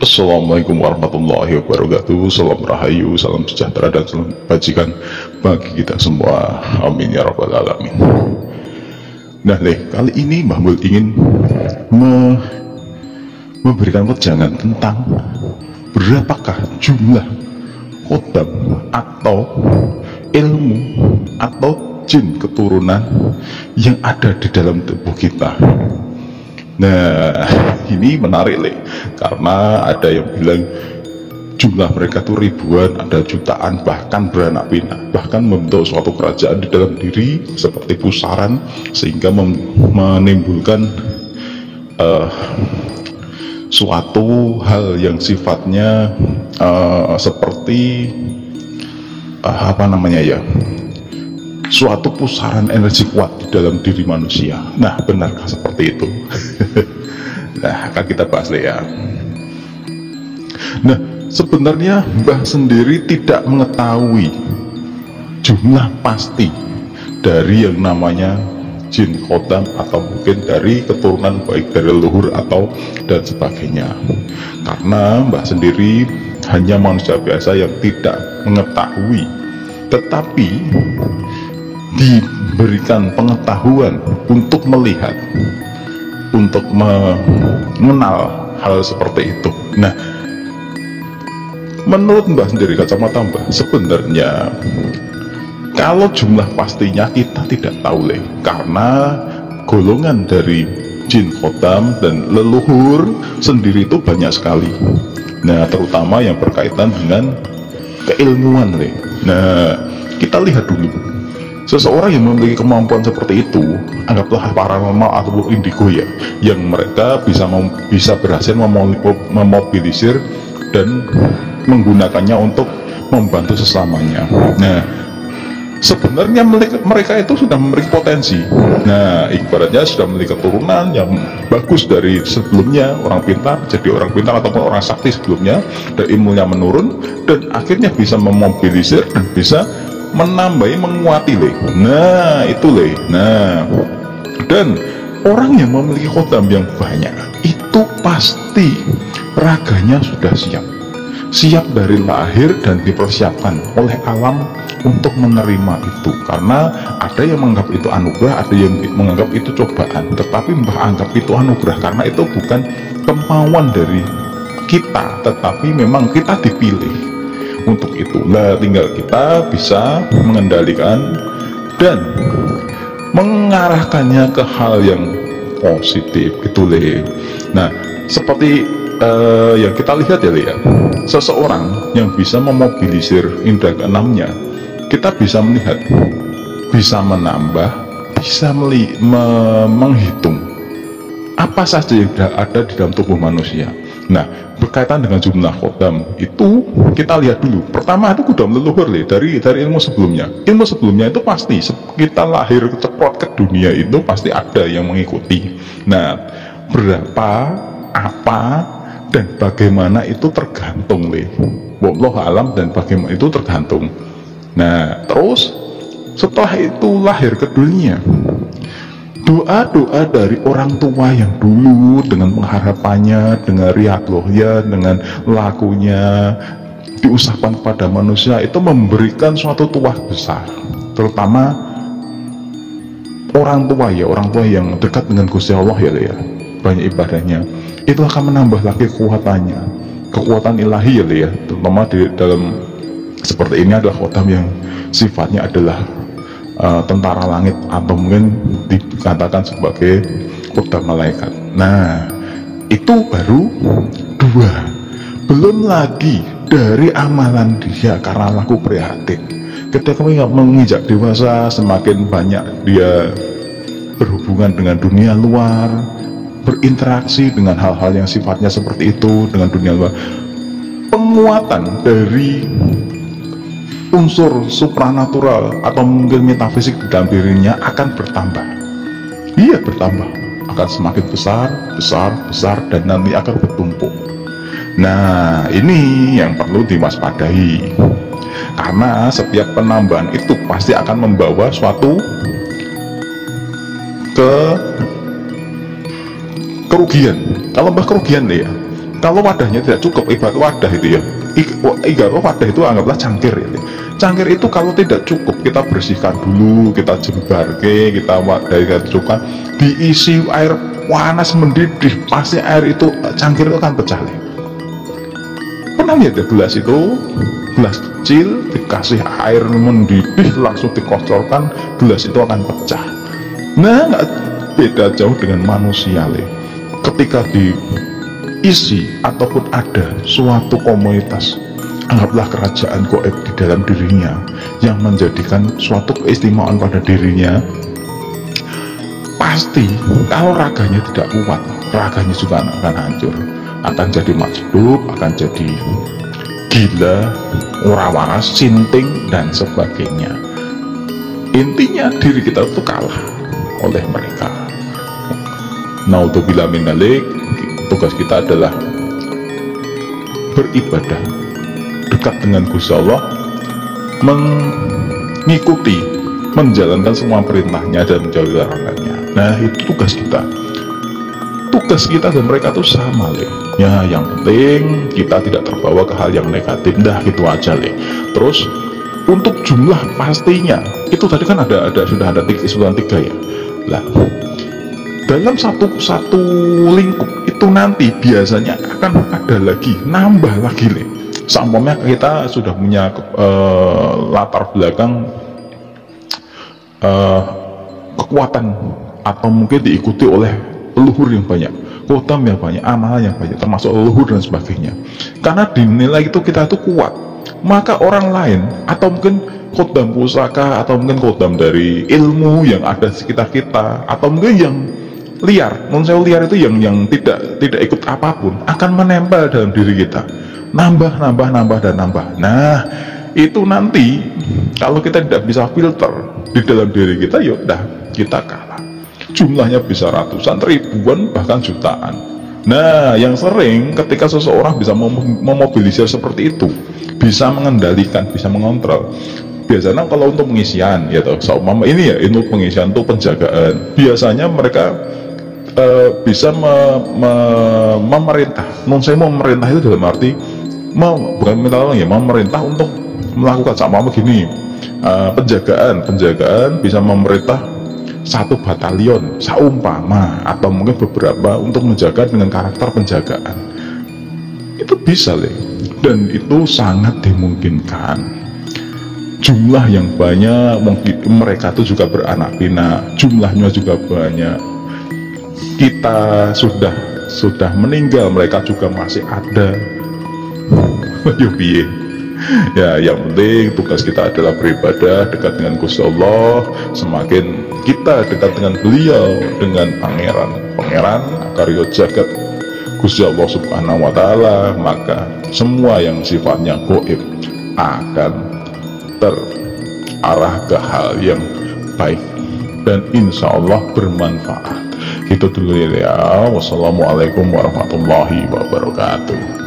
Assalamualaikum warahmatullahi wabarakatuh. Salam rahayu, salam sejahtera dan salam kebajikan bagi kita semua. Amin ya rabbal alamin. Nah, kali ini Mbah Mul ingin memberikan wejangan tentang berapakah jumlah khodam atau ilmu atau jin keturunan yang ada di dalam tubuh kita. Nah, ini menarik karena ada yang bilang jumlah mereka tuh ribuan, ada jutaan, bahkan beranak pinak, bahkan membentuk suatu kerajaan di dalam diri seperti pusaran, sehingga menimbulkan suatu hal yang sifatnya seperti suatu pusaran energi kuat di dalam diri manusia. Nah, benarkah seperti itu? Nah, akan kita bahas ya. Nah, sebenarnya Mbah sendiri tidak mengetahui jumlah pasti dari yang namanya jin khodam, atau mungkin dari keturunan baik dari leluhur atau dan sebagainya, karena Mbah sendiri hanya manusia biasa yang tidak mengetahui, tetapi diberikan pengetahuan untuk melihat, untuk mengenal hal seperti itu. Nah, menurut Mbah sendiri, kacamata Mbah, sebenarnya kalau jumlah pastinya kita tidak tahu karena golongan dari jin khodam dan leluhur sendiri itu banyak sekali. Nah, terutama yang berkaitan dengan keilmuan Nah, kita lihat dulu, seseorang yang memiliki kemampuan seperti itu, anggaplah paranormal atau indigo ya, yang mereka bisa berhasil memobilisir dan menggunakannya untuk membantu sesamanya. Nah, sebenarnya mereka itu sudah memiliki potensi. Nah, ibaratnya sudah memiliki keturunan yang bagus dari sebelumnya, orang pintar jadi orang pintar ataupun orang sakti sebelumnya, dan ilmunya menurun, dan akhirnya bisa memobilisir dan bisa menambahi, menguati Nah, itu Nah, dan orang yang memiliki khodam yang banyak itu pasti raganya sudah siap dari lahir dan dipersiapkan oleh alam untuk menerima itu. Karena ada yang menganggap itu anugerah, ada yang menganggap itu cobaan, tetapi Mbah anggap itu anugerah karena itu bukan kemauan dari kita, tetapi memang kita dipilih untuk itu. Nah, tinggal kita bisa mengendalikan dan mengarahkannya ke hal yang positif gitu Nah, seperti yang kita lihat ya seseorang yang bisa memobilisir indera keenamnya, kita bisa melihat, bisa menambah, bisa menghitung apa saja yang ada di dalam tubuh manusia. Nah, berkaitan dengan jumlah khodam itu kita lihat dulu. Pertama itu khodam leluhur dari ilmu sebelumnya. Ilmu sebelumnya itu pasti kita lahir cepat ke dunia itu pasti ada yang mengikuti. Nah, berapa, apa, dan bagaimana itu tergantung wallahu alam, dan bagaimana itu tergantung. Nah, terus setelah itu lahir ke dunia, doa-doa dari orang tua yang dulu dengan pengharapannya, dengan riyadhnya, dengan lakunya diusahakan kepada manusia itu memberikan suatu tuah besar, terutama orang tua yang dekat dengan Gusti Allah ya, banyak ibadahnya, itu akan menambah lagi kekuatan ilahi ya, terutama di dalam seperti ini adalah khodam yang sifatnya adalah tentara langit, atau mungkin dikatakan sebagai khodam malaikat. Nah, itu baru dua, belum lagi dari amalan dia karena laku prihatin. Ketika menginjak dewasa, semakin banyak dia berhubungan dengan dunia luar, berinteraksi dengan hal-hal yang sifatnya seperti itu dengan dunia luar, penguatan dari unsur supranatural atau mungkin metafisik di dalam dirinya akan bertambah. Iya, bertambah, akan semakin besar, dan nanti akan bertumpuk. Nah, ini yang perlu diwaspadai, karena setiap penambahan itu pasti akan membawa suatu kerugian. Kalau kerugian kalau wadahnya tidak cukup, ibarat wadah itu ya, ibarat wadah itu anggaplah cangkir ya. Cangkir itu kalau tidak cukup, kita bersihkan dulu, kita jembarke, kita wadahi, kita cukupkan, diisi air panas mendidih, pasti air itu, cangkir itu akan pecah. Pernah lihat ya gelas itu, gelas kecil dikasih air mendidih langsung dikocorkan, gelas itu akan pecah. Nah, nggak beda jauh dengan manusia ketika diisi ataupun ada suatu komunitas, anggaplah kerajaan gaib di dalam dirinya yang menjadikan suatu keistimewaan pada dirinya, pasti kalau raganya tidak kuat, raganya juga akan hancur, akan jadi majnun, akan jadi gila, ora waras, sinting, dan sebagainya. Intinya diri kita itu kalah oleh mereka. Naudzubillah min dzalik. Tugas kita adalah beribadah dekat dengan Gusti Allah, mengikuti, menjalankan semua perintahnya dan menjauhi larangannya. Nah, itu tugas kita. Tugas kita dan mereka tuh sama ya, yang penting kita tidak terbawa ke hal yang negatif. Dah gitu aja Terus untuk jumlah pastinya itu tadi kan sudah ada usulan 3 ya. Lah, dalam satu lingkup itu nanti biasanya akan ada lagi, nambah lagi Sampainya kita sudah punya latar belakang kekuatan, atau mungkin diikuti oleh leluhur yang banyak, khotam yang banyak, amalan yang banyak, termasuk leluhur dan sebagainya. Karena dinilai itu kita itu kuat, maka orang lain atau mungkin khotam pusaka, atau mungkin khotam dari ilmu yang ada di sekitar kita, atau mungkin yang liar, liar itu yang tidak ikut apapun, akan menempel dalam diri kita, nambah dan nambah. Nah, itu nanti kalau kita tidak bisa filter di dalam diri kita, yaudah kita kalah. Jumlahnya bisa ratusan, ribuan, bahkan jutaan. Nah, yang sering ketika seseorang bisa memobilisir seperti itu, bisa mengendalikan, bisa mengontrol. Biasanya kalau untuk pengisian, ya toh, seumpama ini ya, untuk pengisian, untuk penjagaan, biasanya mereka bisa memerintah. Saya mau memerintah itu dalam arti bukan minta tolong ya, memerintah untuk melakukan sama begini. Penjagaan bisa memerintah 1 batalion saumpama, atau mungkin beberapa untuk menjaga dengan karakter penjagaan. Itu bisa dan itu sangat dimungkinkan. Jumlah yang banyak, mungkin mereka itu juga beranak pinak, jumlahnya juga banyak. Kita sudah meninggal, mereka juga masih ada. Ya, yang penting tugas kita adalah beribadah dekat dengan Gusti Allah. Semakin kita dekat dengan beliau, dengan pangeran Akarya Jagat Gusti Allah Subhanahu wa Ta'ala, maka semua yang sifatnya gaib akan terarah ke hal yang baik dan insya Allah bermanfaat. Itu dulu ya. Wassalamualaikum warahmatullahi wabarakatuh.